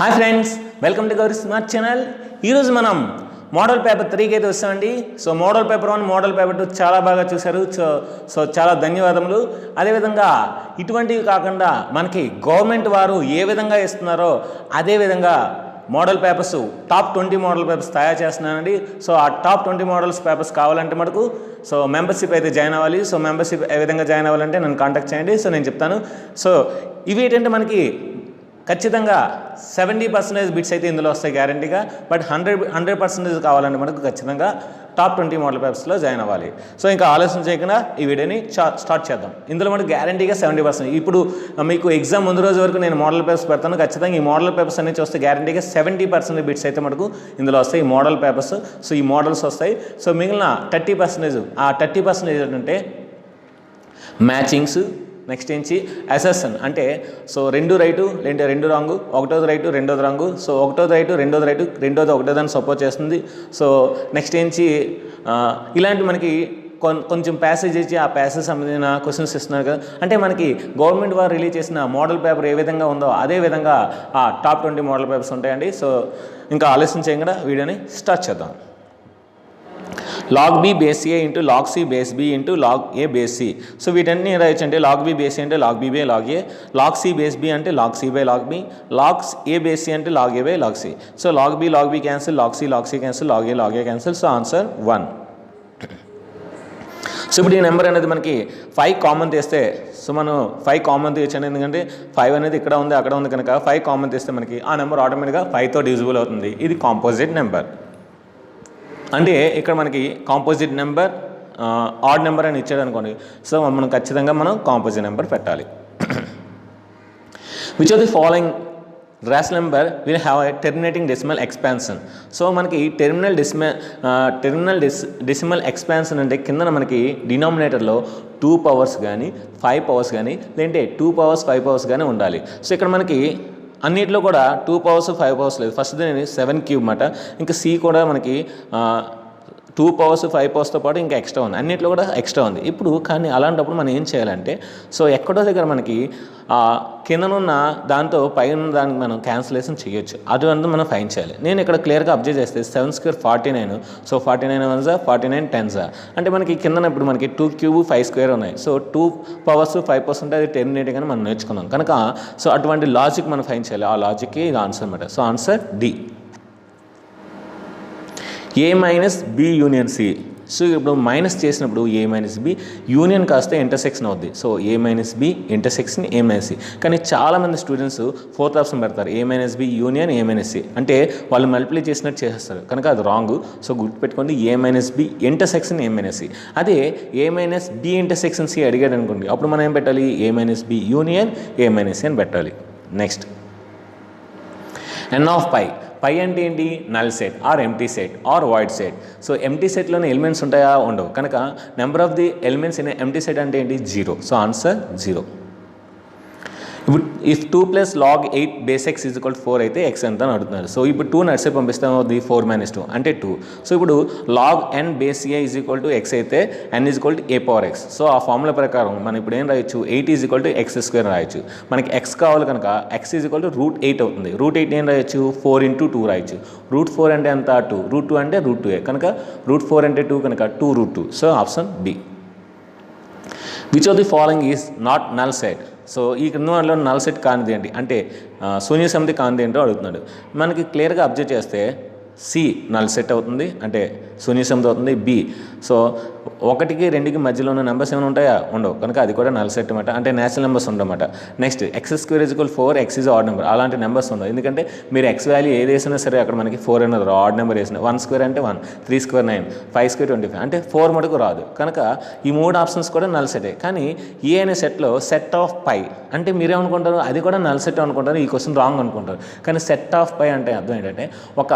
Hi friends, welcome to Gauri smart channel. ఈరోజు మనం model paper 3కి అయితే వస్తామండి. So model paper 1, model paper 2 చాలా బాగా చూశారు. సో చాలా ధన్యవాదములు. అదేవిధంగా ఇటువంటివి కాకుండా మనకి గవర్నమెంట్ వారు ఏ విధంగా ఇస్తున్నారో అదేవిధంగా model papers top 20 model papers తయారు చేస్తున్నానండి. సో ఆ టాప్ 20 మోడల్స్ పేపర్స్ కావాలంటే మనకు సో మెంబర్షిప్ అయితే జాయిన్ అవ్వాలి. సో మెంబర్షిప్ ఏ విధంగా జాయిన్ అవ్వాలంటే నన్ను కాంటాక్ట్ చేయండి. సో నేను చెప్తాను. సో ఇవి ఏంటంటే మనకి ఖచ్చితంగా 70% బిట్స్ అయితే ఇందులో వస్తాయి గ్యారంటీగా. బట్ 100% కావాలంటే మనకు ఖచ్చితంగా టాప్ 20 మోడల్ పేపర్స్లో జాయిన్ అవ్వాలి. సో ఇంకా ఆలోచన చేయకుండా ఈ వీడియోని స్టార్ట్ చేద్దాం. ఇందులో మనకు గ్యారంటీగా 70%. ఇప్పుడు మీకు ఎగ్జామ్ ముందు రోజు వరకు నేను మోడల్ పేపర్స్ పెడతాను. ఖచ్చితంగా ఈ మోడల్ పేపర్స్ అన్ని చూస్తే గ్యారంటీగా 70% బిట్స్ అయితే మనకు ఇందులో వస్తాయి, ఈ మోడల్ పేపర్స్. సో ఈ మోడల్స్ వస్తాయి. సో మిగిలిన 30%, ఆ 30% ఏంటంటే మ్యాచింగ్స్, నెక్స్ట్ ఏంచి అసెషన్ అంటే సో 2 రైటు లేదంటే 2 రాంగు, 1వ రైటు 2వ రాంగు. సో 1వ రైటు 2వ రైటు 2వ 1వ దాన్ని సపోర్ట్ చేస్తుంది. సో నెక్స్ట్ ఏంచి ఇలాంటి మనకి కొంచెం ప్యాసేజ్ ఇచ్చి ఆ ప్యాసేజ్ సంబంధించిన క్వశ్చన్స్ ఇస్తున్నారు కదా. అంటే మనకి గవర్నమెంట్ వారు రిలీజ్ చేసిన మోడల్ పేపర్ ఏ విధంగా ఉందో అదే విధంగా ఆ టాప్ 20 మోడల్ పేపర్స్ ఉంటాయండి. సో ఇంకా ఆలస్యం చేయకుండా వీడియోని స్టార్ట్ చేద్దాం. log b base a into log c base b into log a base c. So వీటన్ని రాయొచ్చు. అంటే log b base a అంటే log b by log a, log c base b అంటే log c by log b, log a base c అంటే log a by log c. So log b cancel, log c cancel, log a cancel. So answer 1. So ఇప్పుడు ఈ number అనేది మనకి 5 common తీస్తే, so మనం 5 common తీయచ్చండి. ఎందుకంటే 5 అనేది ఇక్కడ ఉంది అక్కడ ఉంది కనుక 5 కామన్ తీస్తే మనకి ఆ నెంబర్ ఆటోమేటిక్గా 5తో డివిజిబుల్ అవుతుంది. ఇది కాంపోజిట్ నెంబర్. అంటే ఇక్కడ మనకి కాంపోజిట్ నెంబర్ ఆడ్ నెంబర్ అని ఇచ్చాడు అనుకోండి. సో మనం ఖచ్చితంగా కాంపోజిట్ నెంబర్ పెట్టాలి. Which of the following rational number will have a terminating decimal expansion. So మనకి టెర్మినల్ డెసిమల్ ఎక్స్పాన్షన్ అంటే కింద మనకి డినామినేటర్లో 2 పవర్స్ కానీ 5 పవర్స్ కానీ లేదంటే 2 పవర్స్ 5 పవర్స్ కానీ ఉండాలి. సో ఇక్కడ మనకి అన్నిట్లో కూడా 2 పవర్స్ 5 పవర్స్ లేదు. ఫస్ట్ దీని 7 క్యూబ్ మాట. ఇంకా సి కూడా మనకి 2 పవర్స్ 5 పవర్స్తో పాటు ఇంకా ఎక్స్ట్రా ఉంది, అన్నిట్లో కూడా ఎక్స్ట్రా ఉంది. ఇప్పుడు కానీ అలాంటప్పుడు మనం ఏం చేయాలంటే సో ఎక్కడో దగ్గర మనకి కిందనున్న దాంతో పైన దానికి మనం క్యాన్సిలేషన్ చేయొచ్చు. అటువంటి మనం ఫైన్ చేయాలి. నేను ఇక్కడ క్లియర్గా అబ్జర్వ్ చేస్తే 7 స్క్వేర్ 49. సో 49 1 49 10 అంటే మనకి కిందన ఇప్పుడు మనకి 2 క్యూబ్ 5 స్క్వేర్ ఉన్నాయి. సో 2 పవర్స్ 5 పవర్స్ ఉంటే అది టెర్మినేటింగ్ అని మనం నేర్చుకున్నాం కనుక సో అటువంటి లాజిక్ మనం ఫైన్ చేయాలి. ఆ లాజిక్కి ఇది ఆన్సర్ అనమాట. So answer D, A minus B union C. So ఇప్పుడు మైనస్ చేసినప్పుడు ఏ మైనస్ బి యూనియన్ కాస్త ఇంటర్సెక్షన్ అవుద్ది. So A minus B intersection A minus C. కానీ చాలామంది స్టూడెంట్స్ 4th ఆప్షన్ పెడతారు, A minus B union A minus C. అంటే వాళ్ళు multiply చేసినట్టు చేసేస్తారు కనుక అది రాంగ్. సో గుర్తుపెట్టుకోండి, A minus B intersection A minus C. అదే A minus B intersection C అడిగాడు అనుకోండి, అప్పుడు మనం ఏం పెట్టాలి, A minus B union A minus C అని పెట్టాలి. Next n of pi. Pi అంటే ఏంటి, null set or empty set or void set. So empty సెట్లోనే ఎలిమెంట్స్ ఉంటాయా, ఉండవు. కనుక number of the elements in empty set అంటే ఏంటి, 0. So answer 0. ఇప్పుడు ఇఫ్ 2 + log 8 base x = 4 అయితే x ఎంత అని అడుగుతున్నారు. సో ఇప్పుడు 2 నడిసే పంపిస్తాం, అది 4 - 2 అంటే 2. సో ఇప్పుడు log n base a = x అయితే n = a power x. So ఆ ఫార్ములా ప్రకారం మనం ఇప్పుడు ఏం రాయొచ్చు, 8 = x² రాయొచ్చు. మనకి x కావాలి కనుక x √8 అవుతుంది. √8 ఏం రాయొచ్చు, 4 × 2 రాయొచ్చు. √4 అంటే ఎంత, 2. √2 అంటే √2a కనుక √4 అంటే 2 కనుక 2√2. So option B. Which of the following is not null set. So ఈ క్రింద నల్ సెట్ కానిది ఏంటి అంటే శూన్య సమితి కానిది ఏంటో అడుగుతున్నాడు. మనకి క్లియర్గా అబ్జర్వ్ చేస్తే సి నల్ సెట్ అవుతుంది, అంటే శూన్య సమితి అవుతుంది. బి సో 1కి 2కి మధ్యలో ఉన్న నెంబర్స్ ఏమైనా ఉంటాయా, ఉండవు కనుక అది కూడా నల్ సెట్ అనమాట, అంటే నేచురల్ నెంబర్స్ ఉండమాట. Next x² = 4, x is odd number, అలాంటి నెంబర్స్ ఉండవు. ఎందుకంటే మీరు x వాల్యూ ఏది వేసినా సరే అక్కడ మనకి 4 అనేది ఆడ్ నెంబర్ వేసిన. 1² అంటే 1, 3² 9, 5² 25 అంటే 4 మటుకు రాదు. కనుక ఈ 3 ఆప్షన్స్ కూడా నల్ సెటే. కానీ ఏ అనే సెట్లో సెట్ ఆఫ్ పై అంటే మీరేమనుకుంటారు, అది కూడా నల్ సెట్ అనుకుంటారు. ఈ క్వశ్చన్ రాంగ్ అనుకుంటారు. కానీ సెట్ ఆఫ్ పై అంటే అర్థం ఏంటంటే ఒక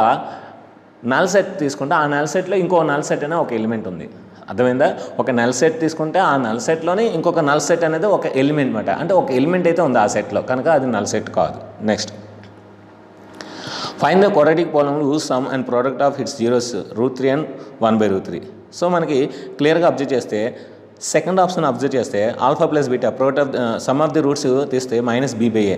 నల్ సెట్ తీసుకుంటే ఆ నల్ సెట్లో ఇంకో నల్ సెట్ అనే ఒక ఎలిమెంట్ ఉంది. అర్థమైందా? ఒక నల్ సెట్ తీసుకుంటే ఆ నల్ సెట్లోనే ఇంకొక నల్ సెట్ అనేది ఒక ఎలిమెంట్ అనమాట. అంటే ఒక ఎలిమెంట్ అయితే ఉంది ఆ సెట్లో కనుక అది నల్ సెట్ కాదు. Next find the quadratic polynomial whose sum and product of its zeros √3 and 1/√3. So మనకి క్లియర్గా అబ్జర్వ్ చేస్తే సెకండ్ ఆప్షన్ అబ్జర్వ్ చేస్తే alpha plus beta product of some of the roots తీస్తే -b/a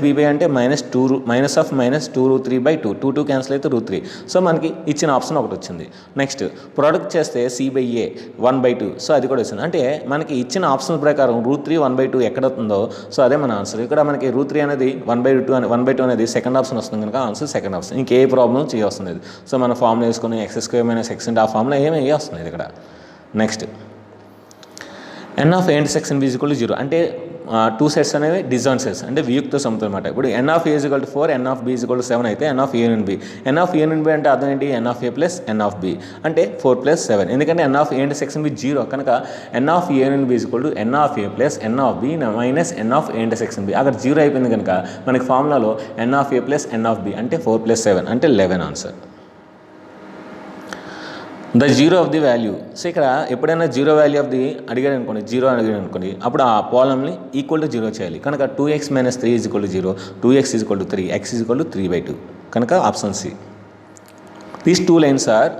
-b/a అంటే -2√3/2 2 cancel అయితే √3. So మనకి ఇచ్చిన option ఒకటి వచ్చింది. నెక్స్ట్ ప్రోడక్ట్ చేస్తే c/a 1/2. సో అది కూడా వచ్చింది. అంటే మనకి ఇచ్చిన ఆప్షన్ ప్రకారం √3 1/2 ఎక్కడ అవుతుందో సో అదే మన ఆన్సర్. ఇక్కడ మనకి √3 అనేది 1/2 అనేది సెకండ్ ఆప్షన్ వస్తుంది కనుక ఆన్సర్ సెకండ్ ఆప్షన్. ఇంకే ప్రాబ్లం చేయవస్తుంది. సో మన ఫార్ములా వేసుకొని x² - x ఆ ఫార్ములా ఏమి వస్తుంది ఇక్కడ. Next n of a intersection b = 0 అంటే 2 సెట్స్ అనేవి డిజాన్ సెట్స్ అంటే వియుక్త సముద్రం అనమాట. ఇప్పుడు n of a = 4 n of b = 7 అయితే n of a and b అంటే అర్థం ఏంటి? n of a plus n of b అంటే 4 + 7. ఎందుకంటే n of a intersection b 0 కనుక n of a and b = n of a plus n of b minus n of a intersection b. అక్కడ 0 అయిపోయింది కనుక మనకి ఫార్ములాలో n of a plus n of b అంటే 4 + 7 అంటే 11 answer. The zero of the value. So ఇక్కడ ఎప్పుడైనా zero value of the అడిగాడు అనుకోండి అప్పుడు ఆ ప్రాబ్లమ్ని ఈక్వల్ టు 0 చేయాలి. కనుక 2x - 3 = 0 2x = 3 x = 3/2 కనుక option C. These 2 lines are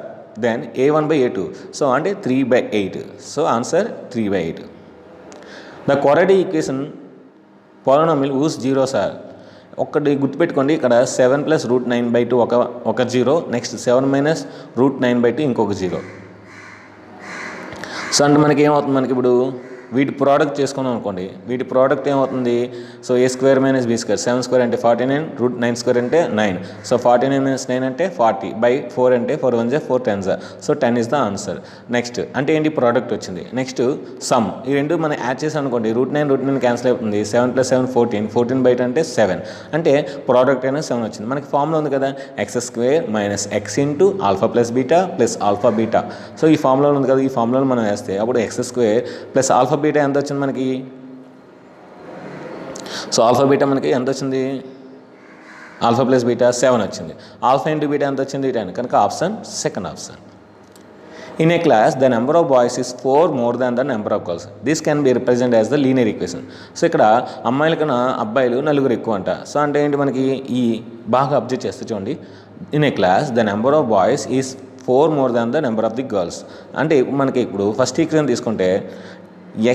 then a1/a2 so అంటే 3/8. So answer 3/8. The quadratic equation polynomial whose zeros are. ఒక్కటి గుర్తుపెట్టుకోండి, ఇక్కడ 7 + √9/2 ఒక 0 నెక్స్ట్ 7 - √9/2 ఇంకొక 0. సో అంటే మనకి ఏమవుతుంది? మనకి ఇప్పుడు వీటి ప్రోడక్ట్ చేసుకున్నాం అనుకోండి, వీటి ప్రోడక్ట్ ఏమవుతుంది? సో a² - b², 7² అంటే 49 √9² అంటే 9. సో 49 - 9 అంటే 40/4 అంటే 4 1 4 10 so 10 is the answer. Next అంటే ఏంటి? ప్రోడక్ట్ వచ్చింది. నెక్స్ట్ సమ్, ఈ రెండు మనం యాడ్ చేసాం అనుకోండి, √9 క్యాన్సిల్ అవుతుంది. 7 + 7 14/8 అంటే 7 అంటే ప్రోడక్ట్ అయినా 7 వచ్చింది. మనకి ఫార్ములా ఉంది కదా, x² - x × α + β + α β. సో ఈ ఫార్ములా ఉంది కదా, ఈ ఫార్ములాలో మనం వేస్తే అప్పుడు x² + α β ఎంత వచ్చింది మనకి? సో ఆల్ఫా బీటా మనకి ఎంత వచ్చింది? ఆల్ఫా ప్లస్ బీటా 7 వచ్చింది. ఆల్ఫా ఇంటూ బీటా ఎంత వచ్చింది? 10 కనుక option second option. In a class the number of boys is 4 more than the number of girls. This can be represent as the linear equation. So ఇక్కడ అమ్మాయిల కన్నా అబ్బాయిలు 4 ఎక్కువ అంట. సో అంటే ఏంటి? మనకి ఈ బాగా అబ్జర్వ్ చేస్తే చూడండి, in a class the number of boys is 4 more than the number of the girls. అంటే మనకి ఇప్పుడు ఫస్ట్ ఈక్వేషన్ తీసుకుంటే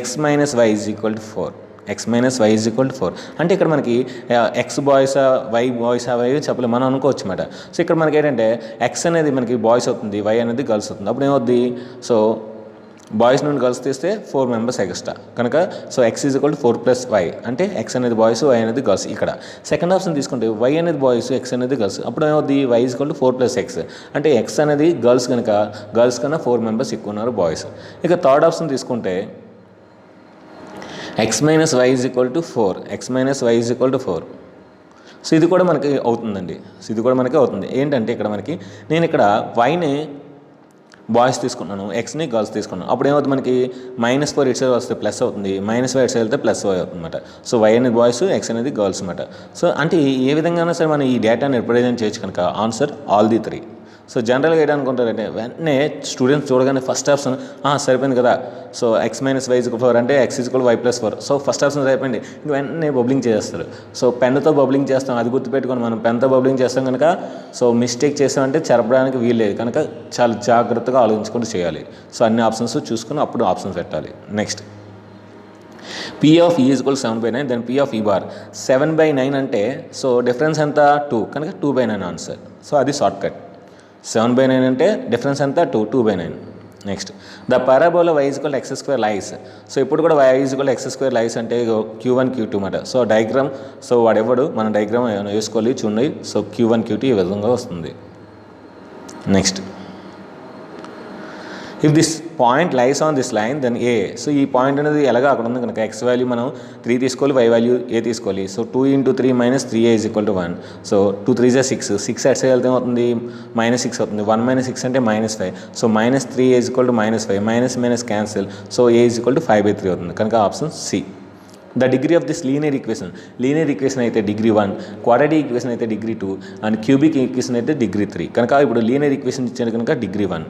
x - y = 4 x - y = 4 అంటే ఇక్కడ మనకి ఎక్స్ బాయ్సా వై బాయ్సా అవి చెప్పలేము, మనం అనుకోవచ్చు అన్నమాట. సో ఇక్కడ మనకి ఏంటంటే ఎక్స్ అనేది మనకి బాయ్స్ అవుతుంది, వై అనేది గర్ల్స్ అవుతుంది. అప్పుడు ఏమవుద్ది? సో బాయ్స్ నుండి గర్ల్స్ తీస్తే 4 మెంబర్స్ ఎక్స్ట్రా కనుక సో x = 4 + y అంటే x అనేది బాయ్స్, y అనేది గర్ల్స్. ఇక్కడ సెకండ్ ఆప్షన్ తీసుకుంటే y అనేది బాయ్స్, x అనేది గర్ల్స్. అప్పుడు ఏమవుద్ది? y = 4 + x అంటే x అనేది గర్ల్స్ కనుక గర్ల్స్ కన్నా 4 మెంబర్స్ ఎక్కువ ఉన్నారు బాయ్స్. ఇక థర్డ్ ఆప్షన్ తీసుకుంటే x - y = 4 x - y = 4. So ఇది కూడా మనకి అవుతుందండి. ఏంటంటే ఇక్కడ మనకి నేను ఇక్కడ వైని బాయ్స్ తీసుకున్నాను, ఎక్స్ని గర్ల్స్ తీసుకున్నాను. అప్పుడు ఏమవుతుంది? మనకి -4 ఇటు సైడ్ వస్తే ప్లస్ అవుతుంది, -y ఇటు సైడ్ వెళ్తే +y అవుతుంది అనమాట. సో y అనేది బాయ్స్, x అనేది గర్ల్స్ అనమాట. సో అంటే ఏ విధంగా సరే మనం ఈ డేటాని రిప్రజెంట్ చేయొచ్చు కనుక ఆన్సర్ ఆల్ ది 3. సో జనరల్గా ఏంటనుకుంటారంటే వెంటనే స్టూడెంట్స్ చూడగానే ఫస్ట్ ఆప్షన్ సరిపోయింది కదా, సో x - y = 4 అంటే x = y + 4. So first option సరిపోయింది, ఇంక వెంటనే బబ్లింగ్ చేస్తారు. సో పెన్నుతో బబ్లింగ్ చేస్తాం, అది గుర్తుపెట్టుకొని మనం పెన్తో బబ్లింగ్ చేస్తాం కనుక సో మిస్టేక్ చేస్తామంటే చెరపడానికి వీల్లేదు కనుక చాలా జాగ్రత్తగా ఆలోచించుకుంటూ చేయాలి. సో అన్ని ఆప్షన్స్ చూసుకుని అప్పుడు ఆప్షన్స్ పెట్టాలి. Next P of E = 7/9 then P of E bar 7/9 అంటే సో డిఫరెన్స్ ఎంత? 2 కనుక 2/9 ఆన్సర్. సో అది షార్ట్ కట్. 7/9 అంటే డిఫరెన్స్ ఎంత? 2/9. Next the parabola y = x² lies. So ఇప్పుడు కూడా y = x² లైస్ అంటే Q1 Q2 అన్నమాట. సో డయాగ్రామ్ సో వాడెవడు మన డయాగ్రామ్ ఏమైనా వేసుకోవాలి చూడండి. సో Q1 Q2 ఈ విధంగా వస్తుంది. Next if this point lies on this line then A. So ఈ పాయింట్ అనేది ఎలాగో అక్కడ ఉంది కనుక x వాల్యూ మనం 3 తీసుకోవాలి, y వాల్యూ a తీసుకోవాలి. So 2 × 3 - 3a = 1. సో 2 3 = 6 6 అటు సైడ్ వెళ్తే ఏమవుతుంది? -6 అవుతుంది. 1 - 6 అంటే -5. So -3a = -5 - cancel. So a = 5/3 అవుతుంది కనుక option C. The degree of this linear equation అయితే డిగ్రీ 1, క్వాడ్రాటిక్ ఈక్వేషన్ అయితే డిగ్రీ 2 అండ్ క్యూబిక్ ఈక్వేషన్ అయితే డిగ్రీ 3 కనుక ఇప్పుడు లీనియర్ ఈక్వేషన్ ఇచ్చాడు కనుక degree 1.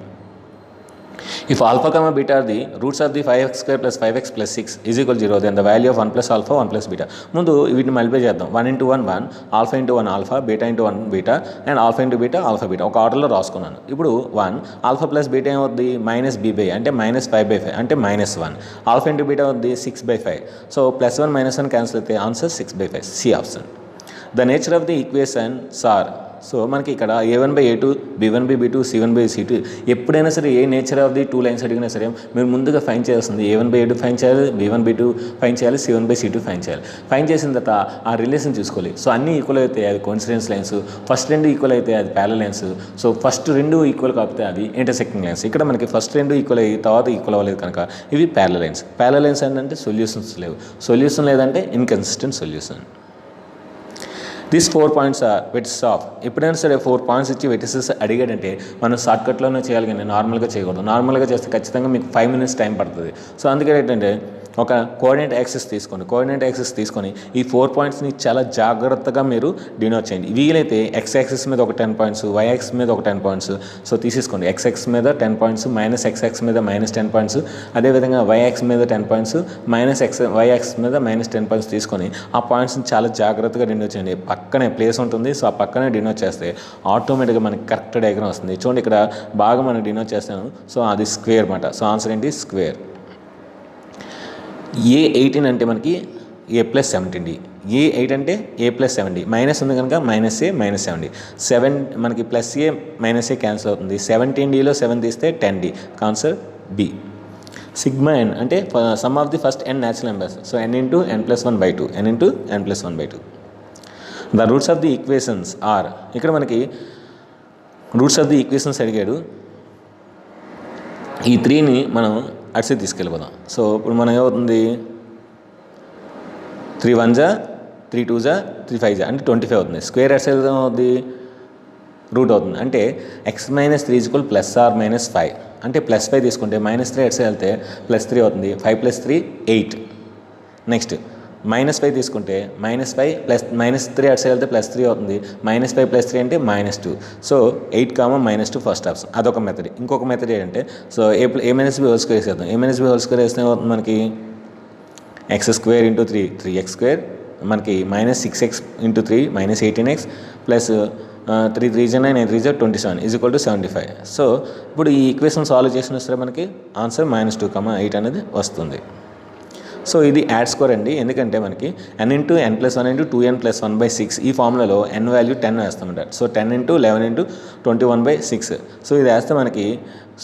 If alpha comma beta are the roots of the 5x square plus 5x plus 6 is equal 0, then the value of 1 plus alpha 1 plus beta. ముందు వీటిని multiply చేద్దాం. 1 into 1 1, alpha into 1 alpha, beta into 1 beta, and alpha into beta alpha beta ఒక ఆర్డర్లో రాసుకున్నాను. ఇప్పుడు 1 alpha plus beta ఏమవుద్ది minus B by అంటే minus 5/5 అంటే -1. ఆల్ఫా ఇంటూ బీటా అవుద్ది 6/5. సో +1 -1 క్యాన్సిల్ అయితే answer 6/5. C option. The nature of the equations are, so మనకి ఇక్కడ a1/a2, b1/b2, c1/c2 ఎప్పుడైనా సరే ఏ నేచర్ ఆఫ్ ది 2 లైన్స్ అడిగినా సరే మీరు ముందుగా ఫైన్ చేయాల్సింది a1/a2 ఫైన్ చేయాలి, b1/b2 ఫైన్ చేయాలి, c1/c2 ఫైన్ చేయాలి. ఫైన్ చేసిన తర్వాత ఆ రిలేషన్ చూసుకోవాలి. సో అన్నీ ఈక్వల్ అయితే అది కోఇన్సిడెన్స్ లైన్స్, ఫస్ట్ 2 ఈక్వల్ అయితే అది parallel lines, so first 2 equal కాకపోతే అది ఇంటర్సెక్టింగ్ లైన్స్. ఇక్కడ మనకి ఫస్ట్ 2 ఈక్వల్ అయ్యి తర్వాత ఈక్వల్ అవ్వలేదు కనుక ఇవి ప్యారలల్ లైన్స్. ప్యారలల్ లైన్స్ ఏంటంటే సొల్యూషన్స్ లేవు, సొల్యూషన్ లేదంటే inconsistent solution. This 4 points are vertices of. ఎప్పుడైనా సరే 4 పాయింట్స్ ఇచ్చి వెటిసెస్ అడిగాడంటే మనం షార్ట్కట్లోనే చేయాలి కానీ నార్మల్గా చేయకూడదు. నార్మల్గా చేస్తే ఖచ్చితంగా మీకు 5 minutes టైం పడుతుంది. సో అందుకే ఏంటంటే ఒక కోఆర్డినేట్ యాక్సిస్ తీసుకోండి. కోఆర్డినేట్ యాక్సిస్ తీసుకొని ఈ 4 పాయింట్స్ని చాలా జాగ్రత్తగా మీరు డినోట్ చేయండి. వీలైతే ఎక్స్ యాక్సిస్ మీద ఒక 10 points, వై యాక్సిస్ మీద ఒక 10 points. సో తీసేసుకోండి. ఎక్స్ యాక్సిస్ మీద 10 points, మైనస్ ఎక్స్ యాక్సిస్ మీద -10 points, అదేవిధంగా వై యాక్సిస్ మీద 10 points, మైనస్ వై యాక్సిస్ మీద -10 points తీసుకొని ఆ పాయింట్స్ని చాలా జాగ్రత్తగా డినోట్ చేయండి. పక్కనే ప్లేస్ ఉంటుంది, సో ఆ పక్కనే డినోట్ చేస్తే ఆటోమేటిక్గా మనకి కరెక్ట్ డయాగ్రామ్ వస్తుంది. చూడండి ఇక్కడ బాగా మనం డినోట్ చేస్తాను. సో అది స్క్వేర్ అనమాట. సో ఆన్సర్ ఏంటి స్క్వేర్. A18 అంటే మనకి A+17, A8 అంటే A+70, మైనస్ ఉంది కనుక -A -70, 7 మనకి +A -A క్యాన్సిల్ అవుతుంది. 17Dలో 7 తీస్తే 10D, answer B. Sigma n అంటే sum of the first n natural numbers. So n into n+1/2, n into n+1/2. The roots of the equations are. ఇక్కడ మనకి roots of the equations అడిగాడు. ఈ 3ని మనం అట్సే తీసుకెళ్ళిపోదాం. So ఇప్పుడు మనం ఏమవుతుంది 3 1 జా 3 2 జా 3 5 జా అంటే 25 అవుతుంది. స్క్వేర్ అట్సే అవుతుంది రూట్ అవుతుంది. అంటే x - 3 = +or-5 అంటే +5 తీసుకుంటే -3 అట్సే వెళ్తే +3 అవుతుంది. 5 + 3 8. నెక్స్ట్ -5 తీసుకుంటే -5 ప్లస్ -3 అట్సే వెళ్తే +3 అవుతుంది. -5 + 3 అంటే -2. So 8, -2 first option. అదొక మెథడ్. ఇంకొక మెథడ్ ఏంటంటే so a - b whole square వేసేద్దాం. a - b హోల్ స్క్వేర్ వేస్తే ఏమవుతుంది మనకి x² × 3 3x², మనకి -6x × 3 -18x ప్లస్ 3 3 9 9 3 27 = 75. సో ఇప్పుడు ఈ ఈక్వేషన్ సాల్వ్ చేసిన వస్తే మనకి ఆన్సర్ -2, 8 అనేది వస్తుంది. సో ఇది యాడ్ స్కోర్ అండి. ఎందుకంటే మనకి n × n+1 × 2n+1/6 ఈ ఫార్ములాలో n వాల్యూ 10 వేస్తామంటారు. సో 10 × 11 × 21/6. సో ఇది వేస్తే మనకి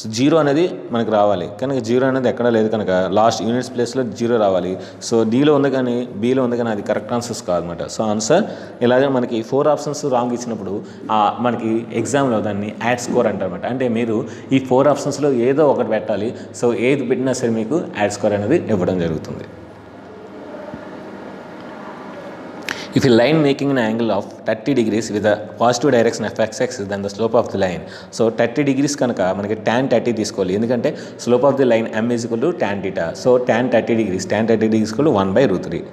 0 అనేది మనకు రావాలి. కనుక 0 అనేది ఎక్కడా లేదు కనుక లాస్ట్ యూనిట్స్ ప్లేస్లో 0 రావాలి. సో డీలో ఉంది కానీ బీలో ఉంది కానీ అది కరెక్ట్ ఆన్సర్స్ కాదనమాట. సో ఆన్సర్ ఇలాగే మనకి 4 ఆప్షన్స్ రాంగ్ ఇచ్చినప్పుడు మనకి ఎగ్జామ్లో దాన్ని యాడ్ స్కోర్ అంటారన్నమాట. అంటే మీరు ఈ 4 ఆప్షన్స్లో ఏదో ఒకటి పెట్టాలి. సో ఏది పెట్టినా సరే మీకు యాడ్ స్కోర్ అనేది ఇవ్వడం జరుగుతుంది. If a line making an angle of 30 degrees with a positive direction of x-axis, then the slope of the line. So 30 degrees కనుక మనకి tan 30 తీసుకోవాలి. ఎందుకంటే slope of the line m = tan θ. సో tan 30 degrees 1/√3.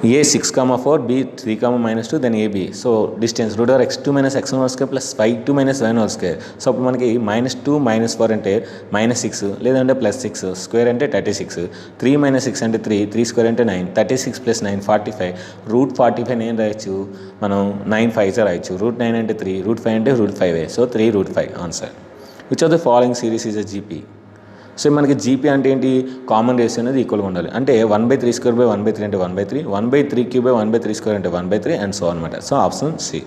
A 6, 4, B 3, -2, then AB. So distance √x2 - x1² + 5 y2 so అప్పుడు మనకి -2 - 4 అంటే -6 లేదంటే +6, square అంటే 36, 3 - 6 అంటే 3, 3² అంటే 9, 36 + 9 45. √45 ఏం రాయొచ్చు మనం 9 5 రాయొచ్చు. √9 అంటే 3, √5 అంటే √5. So 3√5 answer. Which of the following series is a GP. So మనకి జీపీ అంటే ఏంటి కామన్ రేషియో అనేది ఈక్వల్గా ఉండాలి. అంటే 1/3² 1/3 అంటే 1/3, 1/3³ 1/3² అంటే 1/3 అండ్ సో అనమాట. So option C.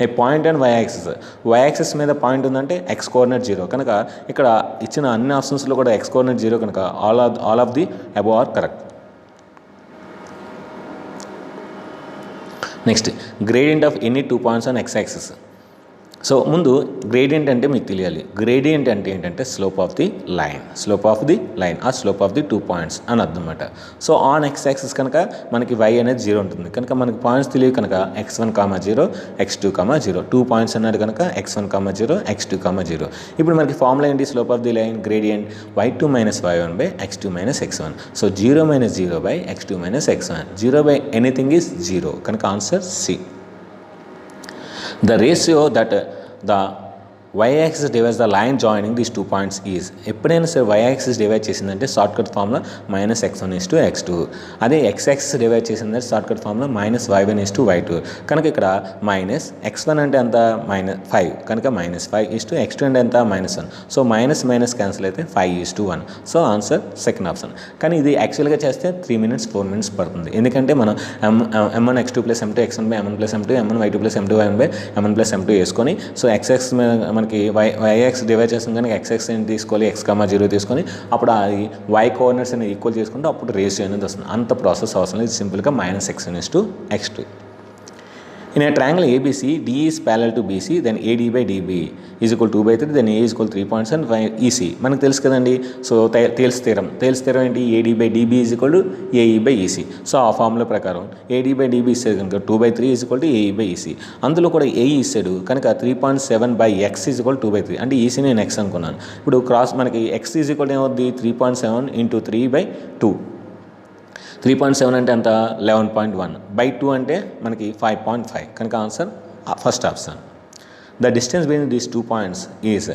A point and y axis మీద పాయింట్ ఉందంటే x కోఆర్డినేట్ 0 కనుక ఇక్కడ ఇచ్చిన అన్ని ఆప్షన్స్లో కూడా x కోఆర్డినేట్ 0 కనుక all of the above are correct. Next gradient of any 2 points on x axis. So ముందు గ్రేడియంట్ అంటే మీకు తెలియాలి. గ్రేడియంట్ అంటే ఏంటంటే స్లోప్ ఆఫ్ ది లైన్ ఆ స్లోప్ ఆఫ్ ది 2 points అని అర్థం అన్నమాట. సో ఆన్ x యాక్సిస్ కనుక మనకి y అనేది 0 ఉంటుంది కనుక మనకి పాయింట్స్ తెలియదు కనుక x1, 0 x2, 0 2 points అన్నాడు కనుక x1, 0 x2, 0. ఇప్పుడు మనకి ఫార్ములా ఏంటి slope of the line gradient y2 - y1/x2 - x1. So 0 - 0/x2 - x1. 0/anything is 0 కనుక answer C. The ratio that the y axis divides the line joining these 2 points is. ఎప్పుడైనా సరే y axis divide చేసిందంటే shortcut formula -x1:x2. అదే x axis divide చేసిందంటే shortcut formula -y1:y2. కనుక ఇక్కడ -x1 అంటే ఎంత -5, కనుక -5:x2 అంటే ఎంత -1. సో మైనస్ క్యాన్సిల్ అయితే 5:1. So answer second option. కానీ ఇది యాక్చువల్గా చేస్తే 3 minutes 4 minutes పడుతుంది. ఎందుకంటే మనం m1x2 + m2 x1 / m1 + m2 m1y2 + m2 y1 / m1 + m2 వేసుకొని సో x మనకి yx డివైడ్ చేస్తాం కనుక x అని తీసుకోవాలి, x,0 తీసుకొని అప్పుడు అది y కోఆర్డినేట్స్ అనేది ఈక్వల్ చేసుకుంటే అప్పుడు రేషియో అనేది వస్తుంది. అంత ప్రాసెస్ అవసరం లేదు, సింపుల్గా -x1:x2. In a triangle ABC, D is parallel to BC, then AD by DB is equal to 2/3, then A is equal to 3 points and EC. మనకు తెలుసు కదండి. సో తేల్స్ స్థిరం ఏంటి? AD by DB is equal to AE by EC. So ఆ formula ప్రకారం AD by DB ఇస్తాడు కనుక 2/3 is equal to AE by EC. అందులో కూడా AE ఇస్తాడు కనుక 3.7 by x is equal to 2/3. అంటే EC నేను x అనుకున్నాను. ఇప్పుడు క్రాస్ మనకి x is equal to ఏమవుద్ది? 3.7 into 3/2. 3.7 అంటే అంత 11.1 by 2 అంటే మనకి 5.5. కనుక answer first option. The distance between these 2 points is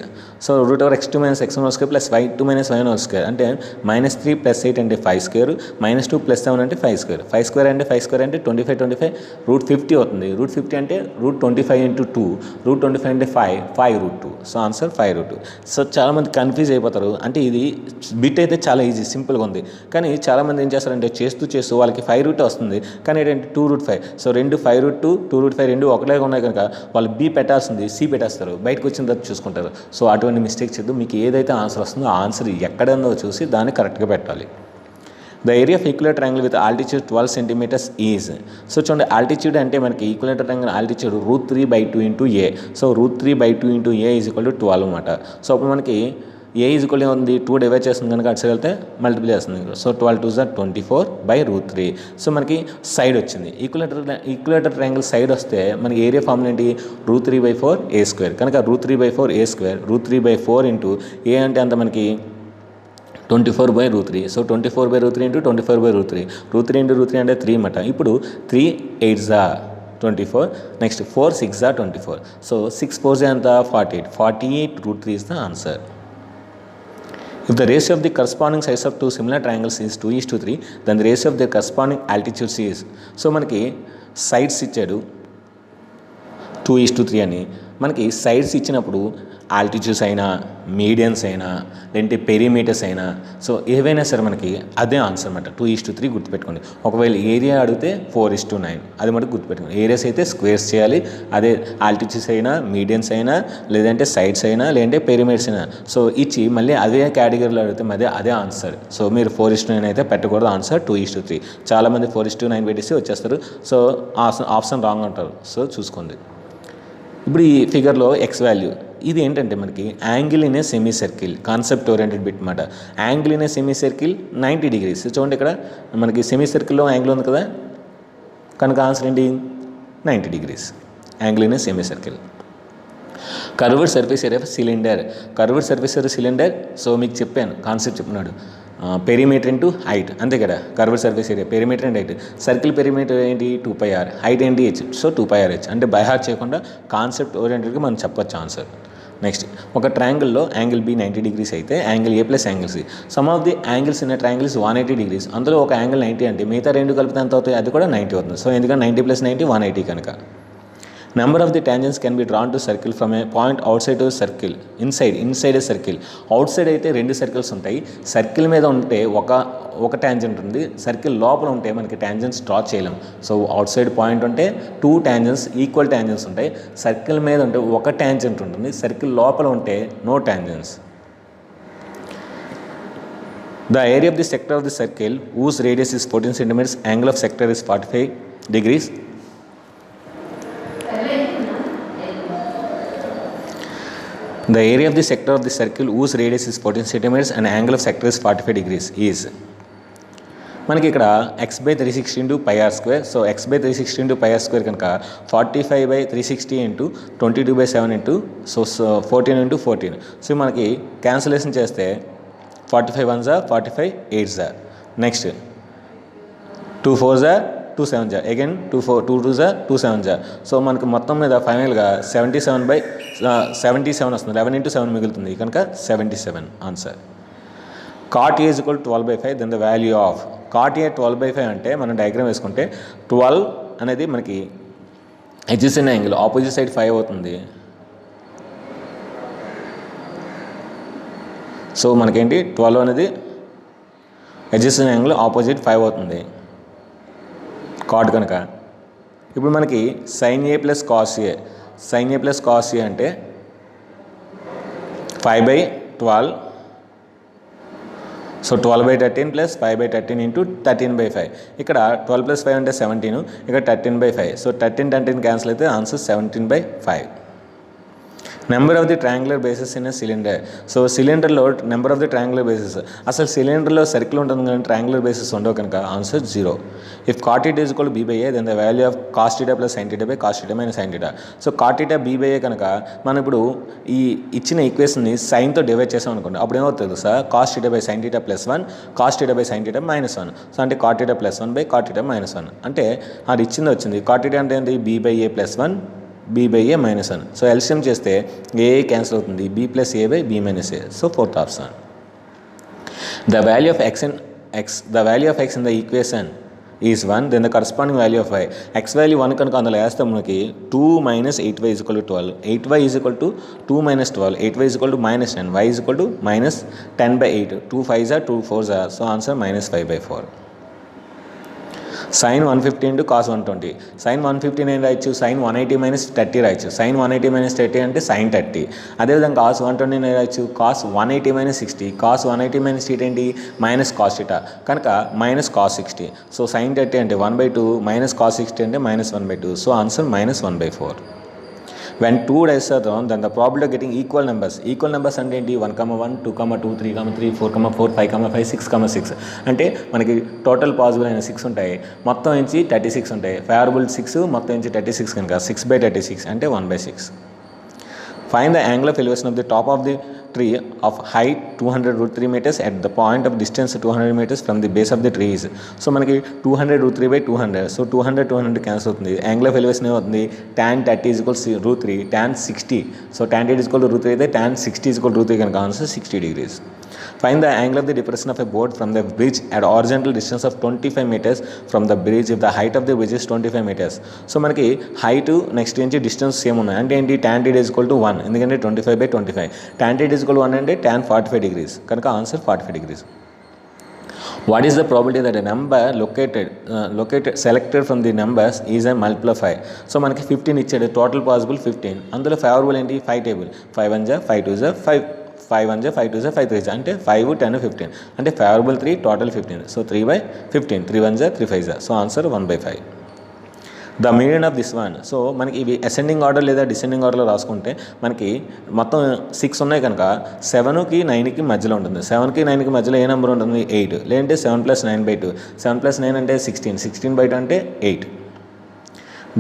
so √x2 - x1² + y2 - y1² అంటే -3 + 8 అంటే 5², -2 + 7 అంటే 5². 5² అంటే 25 √50 అవుతుంది. √50 అంటే √25 × 2, √25 అంటే 5 సో ఆన్సర్ 5√2. సో చాలామంది కన్ఫ్యూజ్ అయిపోతారు. అంటే ఇది బిట్ అయితే చాలా ఈజీ, సింపుల్గా ఉంది. కానీ చాలామంది ఏం చేస్తారంటే చేస్తూ వాళ్ళకి 5√2 వస్తుంది, కానీ ఏంటంటే 2√5. సో 5√2 2√5 రెండు ఒకటే ఉన్నాయి కనుక వాళ్ళు బి పెట్టాల్సింది సి పెట్టేస్తారు, బయటకు వచ్చిన తర్వాత చూసుకుంటారు. సో అటువంటి మిస్టేక్ చేయద్దు. మీకు ఏదైతే ఆన్సర్ వస్తుందో ఆ ఆన్సర్ ఎక్కడుందో చూసి దాన్ని కరెక్ట్గా పెట్టాలి. The area of ఈక్వలేటర్ triangle with altitude 12 centimeters is. So చూడండి, ఆల్టిట్యూడ్ అంటే మనకి ఈక్వలేటర్ triangle altitude √3/2 × a. So √3/2 × a is equal to 12 అనమాట. సో అప్పుడు మనకి a is equal to ఏముంది? 2 డివైడ్ చేస్తుంది కనుక అటు సైడ్ వెళ్తే మల్టిప్లై చేస్తుంది. సో 12 2 24/√3. సో మనకి సైడ్ వచ్చింది. ఈక్వలేటర్ ట్రయాంగిల్ సైడ్ వస్తే మనకి ఏరియా ఫార్ములా ఏంటి? √3/4 a². కనుక √3/4 a², √3/4 × a అంటే అంత మనకి 24/√3. సో 24/√3 × 24/√3. √3 × √3 అంటే 3 అన్నమాట. ఇప్పుడు 3 8s 24, నెక్స్ట్ 4 6 24. సో 6 4 ఎంత? 48. is the answer. If the ratio of the corresponding sides of two similar triangles is 2:3, then the ratio of their corresponding altitudes is. So మనకి sides ఇచ్చాడు 2:3 అని. మనకి సైడ్స్ ఇచ్చినప్పుడు ఆల్టిట్యూడ్స్ అయినా, మీడియన్స్ అయినా, లేదంటే perimeters అయినా, సో ఏవైనా సరే మనకి అదే ఆన్సర్ అనమాట. 2:3 గుర్తుపెట్టుకోండి. ఒకవేళ ఏరియా అడిగితే 4:9 అది మనకు గుర్తుపెట్టుకోండి. ఏరియాస్ అయితే స్క్వేర్స్ చేయాలి. అదే ఆల్టిట్యూడ్స్ అయినా, మీడియన్స్ అయినా, లేదంటే సైడ్స్ అయినా, లేదంటే పెరిమీటర్స్ అయినా సో ఇచ్చి మళ్ళీ అదే కేటగిరీలో అడిగితే అదే ఆన్సర్. సో మీరు 4:9 అయితే పెట్టకూడదు. ఆన్సర్ 2:3. చాలామంది 4:9 పెట్టేసి వచ్చేస్తారు. సో ఆప్షన్ రాంగ్ అంటారు. సో చూసుకోండి. ఇప్పుడు ఈ ఫిగర్లో ఎక్స్ వాల్యూ ఇది ఏంటంటే మనకి angle in a semi circle, concept oriented bit అనమాట. Angle in a semi circle 90 degrees. చూడండి, ఇక్కడ మనకి సెమీ సర్కిల్లో యాంగిల్ ఉంది కదా, కనుక ఆన్సర్ ఏంటి? 90 degrees. Angle in a semi circle. Curved surface area cylinder. Curved surface area cylinder. So మీకు చెప్పాను, కాన్సెప్ట్ చెప్తున్నాడు. పెరిమీటర్ ఇంటూ హైట్, అంతే కదా. Curved surface area perimeter and height. Circle perimeter ఏంటి? 2πr. హైట్ ఏంటి? h. So 2πrh. అంటే by heart చేయకుండా concept ఓరియంటెడ్గా మనం చెప్పొచ్చు ఆన్సర్. నెక్స్ట్, ఒక ట్రయాంగిల్లో యాంగిల్ బి 90 degrees అయితే angle A plus angle C. Sum of the angles in triangle is 180 degrees. అందులో ఒక యాంగిల్ 90 అంటే మిగతా రెండు కలిపితే ఎంత అవుతాయి? అది కూడా 90 అవుతుంది. సో ఎందుకంటే 90 + 90 180 కనుక. Number of the tangents can be drawn to circle from A point out side to circle inside a circle. Out side అయితే 2 సర్కిల్స్ ఉంటాయి. సర్కిల్ మీద ఉంటే ఒక ట్యాంజెంట్ ఉంది. సర్కిల్ లోపల ఉంటే మనకి ట్యాంజెంట్స్ డ్రా చేయలేం. సో అవుట్ సైడ్ పాయింట్ ఉంటే 2 tangents ఈక్వల్ ట్యాంజెంట్స్ ఉంటాయి. సర్కిల్ మీద ఉంటే ఒక ట్యాంజెంట్ ఉంటుంది. సర్కిల్ లోపల ఉంటే no tangents. The area of the sector of the circle whose radius is 14 centimeters, angle of sector is 45 degrees. The area of the sector of the circle whose radius is 14 centimeters and angle of sector is 45 degrees is. మనకి ఇక్కడ x/360 into πr². So x/360 into πr² కనుక 45/360 into 22/7 into so 14 into 14. So మనకి cancellation చేస్తే 45 1s 45 8s. Next 2 4s 2 7 జా again 2 4 2 2 జా 2 7 జా. So మనకి మొత్తం మీద ఫైనల్గా 77 వస్తుంది. 11 into 7 మిగులుతుంది కనుక 77 answer. cot A is equal to 12/5 then the value of cot A 12/5 అంటే మనం డయాగ్రామ్ వేసుకుంటే 12 అనేది మనకి adjacent యాంగిల్ ఆపోజిట్ సైడ్ 5 అవుతుంది. సో మనకేంటి 12 అనేది adjacent యాంగిల్ ఆపోజిట్ 5 అవుతుంది cot కనుక. ఇప్పుడు మనకి sin A plus cos A అంటే 5/12. So 12/13 plus 5/13 into 13/5. ఇక్కడ 12 ప్లస్ 5 అంటే 17, ఇక్కడ 13/5. సో 13 క్యాన్సిల్ అయితే answer 17/5. Number of the triangular bases in a cylinder. So సిలిండర్లో నెంబర్ ఆఫ్ ది ట్రయాంగులర్ బేసెస్, అసలు సిలిండర్లో సర్కిల్ ఉంటుంది కానీ ట్రయాంగులర్ బేసెస్ ఉండవు కనుక answer 0. If cot θ is equal to b/a then the value of cos θ plus sin θ by cos θ minus sin θ. So cot θ b/a కనుక మనం ఇప్పుడు ఈ ఇచ్చిన ఈక్వేషన్ని సైన్తో డివైడ్ చేసాం అనుకోండి, అప్పుడు ఏమవుతుంది sir cos θ by sin θ plus 1 cos θ by sin θ minus 1. So అంటే cot θ plus 1 by cot θ minus 1 అంటే అది వచ్చింది. cot θ అంటే ఏంటి b/a plus 1 b/a minus 1. So LCM చేస్తే a క్యాన్సిల్ అవుతుంది, b plus a by b minus a. So fourth option. The value of x in the equation is 1 then the corresponding value of y. x value 1 కనుక అందులో వేస్తే మనకి 2 minus 8y is equal to 12. 8y is equal to 2 minus 12. 8y is equal to minus 10. y is equal to minus 10/8. 2 5s are 2 4s are. So answer minus 5/4. sin 150 into cos 120. sin 150 నేను రాయొచ్చు, sin 180 minus 30 రాయొచ్చు. sin 180 minus 30 అంటే sin 30. అదేవిధంగా cos 120 నేను రాయొచ్చు, cos 180 minus 60. cos 180 minus 30 ఏంటి minus cos θ కనుక minus cos 60. So sin 30 అంటే 1/2 మైనస్ cos 60 అంటే minus 1/2. So answer minus 1/4. when 2 dice are drawn then the probability of getting equal numbers అంటే ఏంటి 1, 1, 2, 2, 3, 3, 4, 4, 5, 5, 6, 6 అంటే మనకి టోటల్ పాసిబుల్ అయిన 6 ఉంటాయి, మొత్తం నుంచి 36 ఉంటాయి. ఫేవరబుల్ 6 మొత్తం నుంచి 36 కనుక 6/36 అంటే 1/6. Find the angle of elevation of the top of the tree of height 200√3 meters at the point of distance 200 meters from the base of the tree is. So మనకి 200√3/200. సో 200 క్యాన్సిల్ అవుతుంది. Angle of elevation ఏమవుతుంది tan 30 is equal to √3 tan 60. So tan 30 is equal to √3 అయితే tan 60 is equal to √3 కనుక answer 60 degrees. Find the angle of the depression of a boat from the bridge at horizontal distance of 25 meters from the bridge if the height of the bridge is 25 meters. So మనకి height next నుంచి distance same ఉన్నాయి అంటే ఏంటి tan θ is equal to 1 ఎందుకంటే 25/25. tan θ is equal to 1 అంటే tan 45 degrees కనుక answer 45 degrees. What is the probability that a number selected from the numbers is a multiple of 5? So మనకి 15 ఇచ్చాడు, total possible 15. అందులో favourable ఏంటి 5 table 5 1 జా 5 2 జా 5 5 1 జా 5 2 జా 5 3 జా అంటే 5 10 15 అంటే ఫేవరబుల్ 3 టోటల్ 15. సో 3/15 3 1 జా 3 5 జా. So answer 1/5. The meaning of this one. So మనకి ఇవి అసెండింగ్ ఆర్డర్ లేదా డిసెండింగ్ ఆర్డర్లో రాసుకుంటే మనకి మొత్తం 6 ఉన్నాయి కనుక 7కి 9కి మధ్యలో ఉంటుంది. 7కి 9కి మధ్యలో ఏ నెంబర్ ఉంటుంది 8 లేదంటే 7 + 9/2. 7 + 9 అంటే 16 16/2 అంటే 8.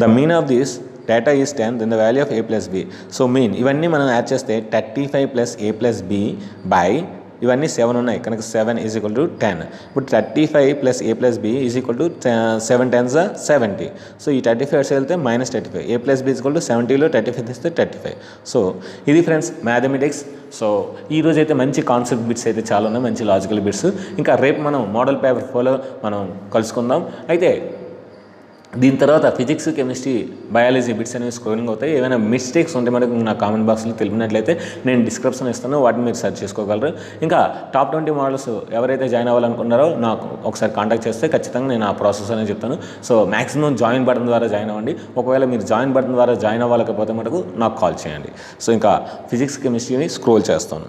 The mean of this data is 10 then the value of a + b. So mean ఇవన్నీ మనం యాడ్ చేస్తే 35 + a + b బై ఇవన్నీ 7 ఉన్నాయి కనుక 7 is equal to 10. ఇప్పుడు 35 + a + b is equal to 7 10s are 70. So ఈ 35 అట్స్ వెళ్తే -35. a + b is equal to 70లో 35 తీస్తే 35. సో ఇది ఫ్రెండ్స్ మ్యాథమెటిక్స్. సో ఈరోజు అయితే మంచి కాన్సెప్ట్ బిట్స్ అయితే చాలా ఉన్నాయి, మంచి లాజికల్ బిట్స్. ఇంకా రేపు మనం మోడల్ పేపర్ 4లో మనం కలుసుకుందాం. అయితే దీని తర్వాత ఫిజిక్స్ కెమిస్ట్రీ బయాలజీ బిట్స్ అనేవి స్క్రోలింగ్ అవుతాయి. ఏమైనా మిస్టేక్స్ ఉంటే మనకు నా కామెంట్ బాక్స్లో తెలిపినట్లయితే నేను డిస్క్రిప్షన్ ఇస్తాను, వాటిని మీరు సెర్చ్ చేసుకోగలరు. ఇంకా టాప్ 20 మోడల్స్ ఎవరైతే జాయిన్ అవ్వాలనుకున్నారో నాకు ఒకసారి కాంటాక్ట్ చేస్తే ఖచ్చితంగా నేను ఆ ప్రాసెస్ అనేది చెప్తాను. సో మ్యాక్సిమం జాయిన్ బటన్ ద్వారా జాయిన్ అవ్వండి. ఒకవేళ మీరు జాయిన్ బటన్ ద్వారా జాయిన్ అవ్వలేకపోతే మటుకు నాకు కాల్ చేయండి. సో ఇంకా ఫిజిక్స్ కెమిస్ట్రీని స్క్రోల్ చేస్తాను.